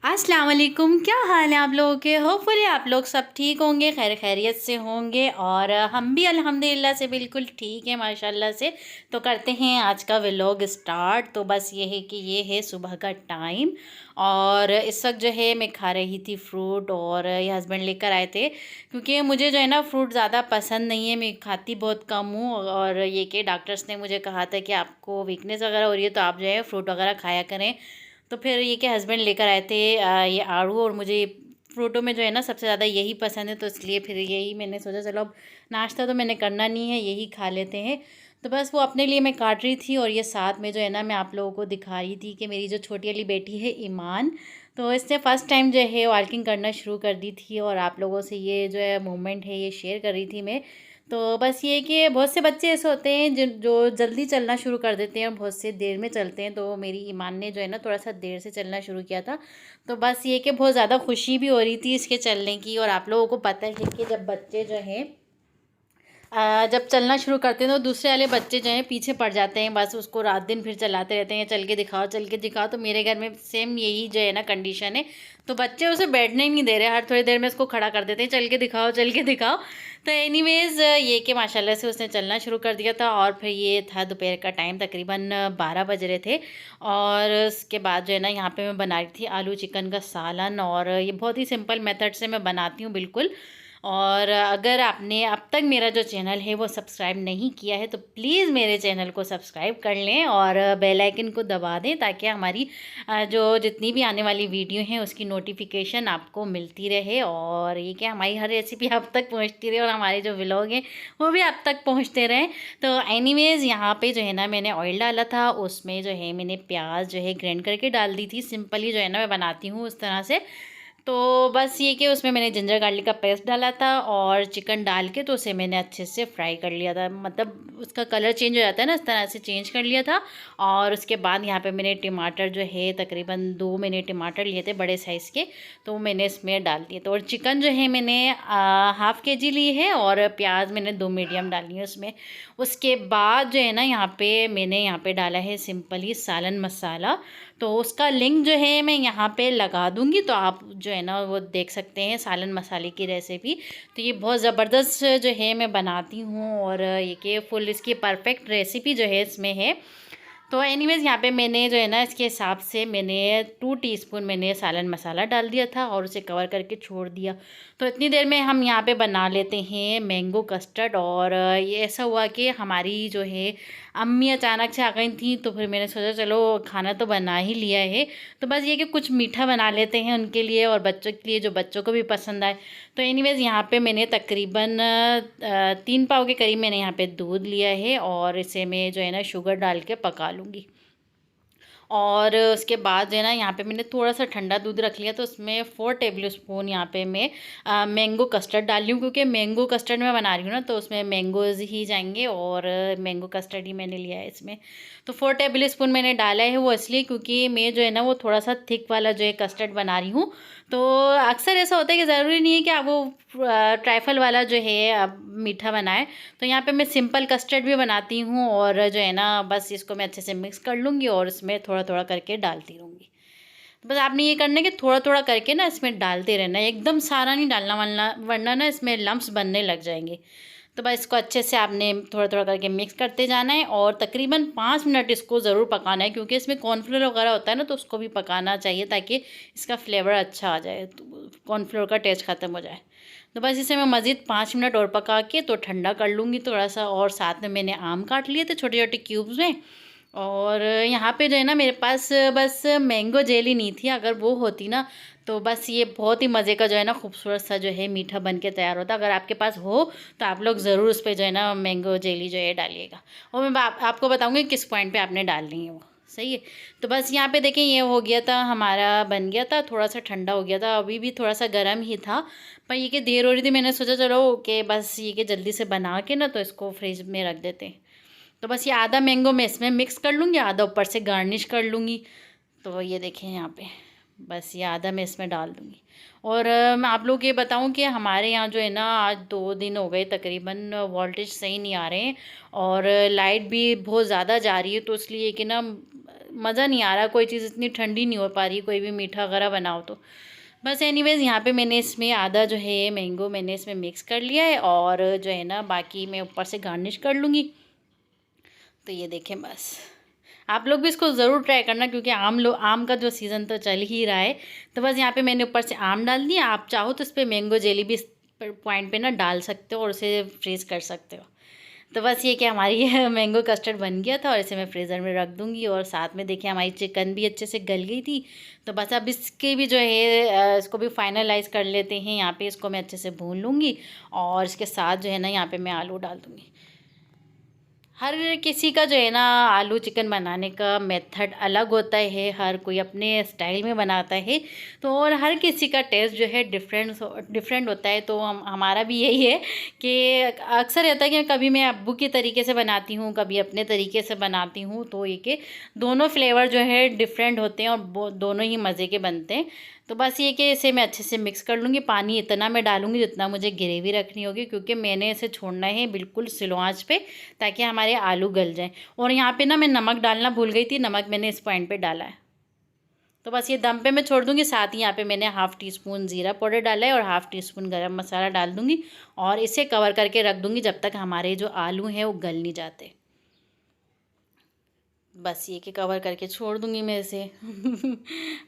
अस्सलाम वालेकुम। क्या हाल है आप लोगों के? होपफुली आप लोग सब ठीक होंगे, खैर खैरियत से होंगे और हम भी अल्हम्दुलिल्लाह से बिल्कुल ठीक है माशाल्लाह से। तो करते हैं आज का व्लॉग स्टार्ट। तो बस ये है कि ये है सुबह का टाइम और इस वक्त जो है मैं खा रही थी फ्रूट और ये हस्बैंड लेकर आए थे, क्योंकि मुझे जो है ना फ्रूट ज़्यादा पसंद नहीं है, मैं खाती बहुत कम हूँ। और ये कि डॉक्टर्स ने मुझे कहा था कि आपको वीकनेस वगैरह हो रही है तो आप जो है फ्रूट वगैरह खाया करें। तो फिर ये कि हस्बैंड लेकर आए थे ये आड़ू, और मुझे फ्रूटों में जो है ना सबसे ज़्यादा यही पसंद है, तो इसलिए फिर यही मैंने सोचा चलो अब नाश्ता तो मैंने करना नहीं है, यही खा लेते हैं। तो बस वो अपने लिए मैं काट रही थी और ये साथ में जो है ना मैं आप लोगों को दिखा रही थी कि मेरी जो छोटी वाली बेटी है ईमान, तो इसने फ़र्स्ट टाइम जो है वॉकिंग करना शुरू कर दी थी और आप लोगों से ये जो है मोमेंट है ये शेयर कर रही थी मैं। तो बस ये कि बहुत से बच्चे ऐसे होते हैं जिन जो जल्दी चलना शुरू कर देते हैं और बहुत से देर में चलते हैं। तो मेरी ईमान ने जो है ना थोड़ा सा देर से चलना शुरू किया था। तो बस ये कि बहुत ज़्यादा खुशी भी हो रही थी इसके चलने की। और आप लोगों को पता है कि जब बच्चे जो हैं जब चलना शुरू करते हैं तो दूसरे वाले बच्चे जो हैं पीछे पड़ जाते हैं, बस उसको रात दिन फिर चलाते रहते हैं, चल के दिखाओ चल के दिखाओ। तो मेरे घर में सेम यही जो है ना कंडीशन है। तो बच्चे उसे बैठने ही नहीं दे रहे, हर थोड़ी देर में उसको खड़ा कर देते हैं, चल के दिखाओ चल के दिखाओ। तो एनीवेज़ ये कि माशाल्लाह से उसने चलना शुरू कर दिया था। और फिर ये था दोपहर का टाइम, तकरीबन 12 बज रहे थे। और उसके बाद जो है ना यहाँ पे मैं बना रही थी आलू चिकन का सालन, और ये बहुत ही सिंपल मेथड से मैं बनाती हूँ बिल्कुल। और अगर आपने अब तक मेरा जो चैनल है वो सब्सक्राइब नहीं किया है तो प्लीज़ मेरे चैनल को सब्सक्राइब कर लें और बेल आइकन को दबा दें, ताकि हमारी जो जितनी भी आने वाली वीडियो हैं उसकी नोटिफिकेशन आपको मिलती रहे। और ये कि हमारी हर रेसिपी आप तक पहुंचती रहे और हमारे जो व्लॉग हैं वो भी आप तक पहुंचते रहें। तो एनीवेज़ यहाँ पे जो है ना मैंने ऑयल डाला था, उसमें जो है मैंने प्याज जो है ग्राइंड करके डाल दी थी। सिंपली जो है ना मैं बनाती हूँ उस तरह से। तो बस ये कि उसमें मैंने जिंजर गार्लिक का पेस्ट डाला था और चिकन डाल के तो उसे मैंने अच्छे से फ्राई कर लिया था, मतलब उसका कलर चेंज हो जाता है ना, इस तरह से चेंज कर लिया था। और उसके बाद यहाँ पे मैंने टमाटर जो है तकरीबन 2 मैंने टमाटर लिए थे बड़े साइज़ के, तो मैंने इसमें डाल दिए। तो और चिकन जो है मैंने हाफ़ केजी ली है और प्याज मैंने 2 मीडियम डाली है उसमें। उसके बाद जो है ना मैंने यहाँ पे डाला है सिंपली सालन मसाला। तो उसका लिंक जो है मैं यहाँ पे लगा दूँगी, तो आप जो है ना वो देख सकते हैं सालन मसाले की रेसिपी। तो ये बहुत ज़बरदस्त जो है मैं बनाती हूँ और ये कि फुल इसकी परफेक्ट रेसिपी जो है इसमें है। तो एनीवेज़ यहाँ पे मैंने जो है ना इसके हिसाब से मैंने 2 टीस्पून मैंने सालन मसाला डाल दिया था और उसे कवर करके छोड़ दिया। तो इतनी देर में हम यहाँ पे बना लेते हैं मैंगो कस्टर्ड। और ये ऐसा हुआ कि हमारी जो है अम्मी अचानक से आ गई थी, तो फिर मैंने सोचा चलो खाना तो बना ही लिया है, तो बस ये कि कुछ मीठा बना लेते हैं उनके लिए और बच्चों के लिए, जो बच्चों को भी पसंद आए। तो एनीवेज़ यहाँ पे मैंने तकरीबन 3 पाव के करीब मैंने यहाँ पे दूध लिया है और इसे मैं जो है ना शुगर डाल के पका लूँगी। और उसके बाद जो है ना यहाँ पे मैंने थोड़ा सा ठंडा दूध रख लिया, तो उसमें 4 टेबल स्पून यहाँ पे मैं मैंगो कस्टर्ड डाल रही हूँ, क्योंकि मैंगो कस्टर्ड मैं बना रही हूँ ना, तो उसमें मैंगोज़ ही जाएंगे और मैंगो कस्टर्ड ही मैंने लिया है इसमें। तो 4 टेबल स्पून मैंने डाला है, वो इसलिए क्योंकि मैं जो है ना वो थोड़ा सा थिक वाला जो है कस्टर्ड बना रही हूँ। तो अक्सर ऐसा होता है कि ज़रूरी नहीं है कि आप वो ट्राइफल वाला जो है आप मीठा बनाएं। तो यहाँ पे मैं सिंपल कस्टर्ड भी बनाती हूँ और जो है ना बस इसको मैं अच्छे से मिक्स कर लूँगी और इसमें थोड़ा थोड़ा करके डालती रहूँगी। तो बस आपने ये करना है कि थोड़ा थोड़ा करके ना इसमें डालते रहना है, एकदम सारा नहीं डालना, वरना ना इसमें लम्प्स बनने लग जाएंगे। तो बस इसको अच्छे से आपने थोड़ा थोड़ा करके मिक्स करते जाना है और तकरीबन 5 मिनट इसको ज़रूर पकाना है, क्योंकि इसमें कॉर्नफ्लोर वगैरह होता है ना, तो उसको भी पकाना चाहिए ताकि इसका फ्लेवर अच्छा आ जाए, तो कॉर्नफ्लोर का टेस्ट ख़त्म हो जाए। तो बस इसे मैं मज़ीद 5 मिनट और पका के तो ठंडा कर लूँगी थोड़ा सा। और साथ में मैंने आम काट लिए थे छोटे छोटे क्यूब्स में। और यहाँ पे जो है ना मेरे पास बस मैंगो जेली नहीं थी, अगर वो होती ना तो बस ये बहुत ही मज़े का जो है ना खूबसूरत सा जो है मीठा बन के तैयार होता। अगर आपके पास हो तो आप लोग ज़रूर उस पर जो है ना मैंगो जेली जो है डालिएगा, और मैं आपको बताऊँगी किस पॉइंट पे आपने डालनी है वो। सही है। तो बस यहाँ पे देखें ये हो गया था, हमारा बन गया था, थोड़ा सा ठंडा हो गया था, अभी भी थोड़ा सा गर्म ही था। पर ये कि देर हो रही थी, मैंने सोचा चलो कि बस ये कि जल्दी से बना के ना तो इसको फ्रिज में रख देते हैं। तो बस ये आधा मैंगो मैं इसमें मिक्स कर लूँगी, आधा ऊपर से गार्निश कर लूँगी। तो ये देखें यहाँ पे बस ये आधा मैं इसमें डाल दूँगी। और मैं आप लोग ये बताऊँ कि हमारे यहाँ जो है ना आज 2 दिन हो गए तकरीबन वोल्टेज सही नहीं आ रहे हैं और लाइट भी बहुत ज़्यादा जा रही है, तो इसलिए कि ना मज़ा नहीं आ रहा, कोई चीज़ इतनी ठंडी नहीं हो पा रही, कोई भी मीठा वगैरह बनाओ तो। बस एनीवेज़ यहाँ पे मैंने इसमें आधा जो है मैंगो मैंने इसमें मिक्स कर लिया है, और जो है ना बाकी मैं ऊपर से गार्निश कर लूँगी। तो ये देखें, बस आप लोग भी इसको ज़रूर ट्राई करना, क्योंकि आम का जो सीज़न तो चल ही रहा है। तो बस यहाँ पे मैंने ऊपर से आम डाल दिया। आप चाहो तो इस पर मैंगो जेली भी इस पॉइंट पे ना डाल सकते हो और उसे फ्रीज़ कर सकते हो। तो बस ये कि हमारी मैंगो कस्टर्ड बन गया था, और इसे मैं फ्रीज़र में रख दूँगी। और साथ में देखिए हमारी चिकन भी अच्छे से गल गई थी। तो बस अब इसके भी जो है इसको भी फाइनलाइज़ कर लेते हैं। यहाँ पे इसको मैं अच्छे से भून लूँगी, और इसके साथ जो है ना यहाँ पे मैं आलू डाल दूँगी। हर किसी का जो है ना आलू चिकन बनाने का मेथड अलग होता है, हर कोई अपने स्टाइल में बनाता है। तो और हर किसी का टेस्ट जो है डिफरेंट होता है। तो हमारा भी यही है कि अक्सर रहता है कि कभी मैं अब्बू के तरीके से बनाती हूँ, कभी अपने तरीके से बनाती हूँ। तो ये कि दोनों फ्लेवर जो है डिफरेंट होते हैं, और दोनों ही मज़े के बनते हैं। तो बस ये कि इसे मैं अच्छे से मिक्स कर लूँगी। पानी इतना मैं डालूँगी जितना मुझे ग्रेवी रखनी होगी, क्योंकि मैंने इसे छोड़ना है बिल्कुल स्लो आंच पे, ताकि हमारे आलू गल जाएं। और यहाँ पे ना मैं नमक डालना भूल गई थी, नमक मैंने इस पॉइंट पे डाला है। तो बस ये दम पे मैं छोड़ दूँगी। साथ ही यहाँ पे मैंने हाफ़ टी स्पून ज़ीरा पाउडर डाला है, और हाफ़ टी स्पून गरम मसाला डाल दूँगी, और इसे कवर करके रख दूँगी जब तक हमारे जो आलू हैं वो गल नहीं जाते। बस ये कि कवर करके छोड़ दूँगी मैं इसे।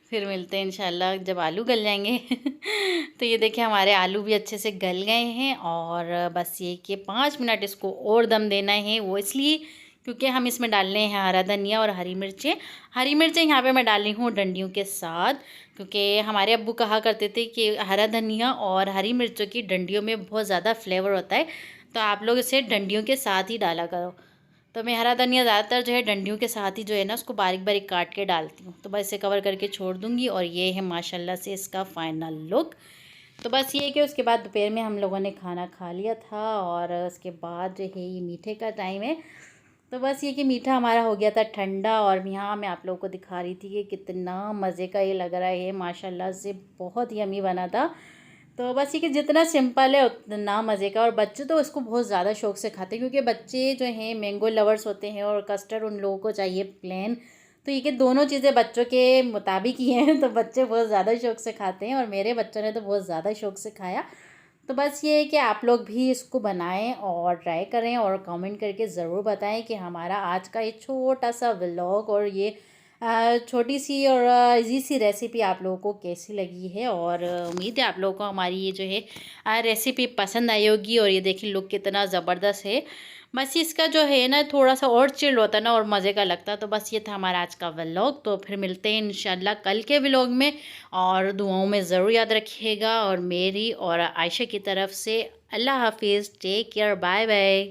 फिर मिलते हैं इंशाल्लाह जब आलू गल जाएंगे। तो ये देखिए हमारे आलू भी अच्छे से गल गए हैं, और बस ये कि 5 मिनट इसको और दम देना है। वो इसलिए क्योंकि हम इसमें डालने हैं हरा धनिया और हरी मिर्चें। हरी मिर्चें यहाँ पे मैं डाली हूँ डंडियों के साथ, क्योंकि हमारे अब्बू कहा करते थे कि हरा धनिया और हरी मिर्चों की डंडियों में बहुत ज़्यादा फ्लेवर होता है, तो आप लोग इसे डंडियों के साथ ही डाला करो। तो मैं हरा धनिया ज़्यादातर जो है डंडियों के साथ ही जो है ना उसको बारीक बारीक काट के डालती हूँ। तो बस इसे कवर करके छोड़ दूँगी, और ये है माशाल्लाह से इसका फ़ाइनल लुक। तो बस ये कि उसके बाद दोपहर में हम लोगों ने खाना खा लिया था, और उसके बाद जो है ये मीठे का टाइम है। तो बस ये कि मीठा हमारा हो गया था ठंडा, और यहाँ मैं आप लोगों को दिखा रही थी कि कितना मज़े का ये लग रहा है। माशाल्लाह से बहुत यम्मी बना था। तो बस ये कि जितना सिंपल है उतना मज़े का, और बच्चे तो इसको बहुत ज़्यादा शौक़ से खाते हैं, क्योंकि बच्चे जो हैं मैंगो लवर्स होते हैं, और कस्टर्ड उन लोगों को चाहिए प्लेन। तो ये कि दोनों चीज़ें बच्चों के मुताबिक ही हैं, तो बच्चे बहुत ज़्यादा शौक़ से खाते हैं, और मेरे बच्चों ने तो बहुत ज़्यादा शौक़ से खाया। तो बस ये है कि आप लोग भी इसको बनाएं और ट्राई करें, और कमेंट करके ज़रूर बताएं कि हमारा आज का ये छोटा सा व्लॉग और ये छोटी सी और इजी सी रेसिपी आप लोगों को कैसी लगी है। और उम्मीद है आप लोगों को हमारी ये जो है रेसिपी पसंद आई होगी। और ये देखिए लुक कितना ज़बरदस्त है। बस इसका जो है ना थोड़ा सा और चिल्ड होता ना, और मज़े का लगता। तो बस ये था हमारा आज का व्लॉग। तो फिर मिलते हैं इंशाल्लाह कल के व्लॉग में, और दुआओं में ज़रूर याद रखिएगा। और मेरी और आयशा की तरफ से अल्लाह हाफिज़, टेक केयर, बाय बाय।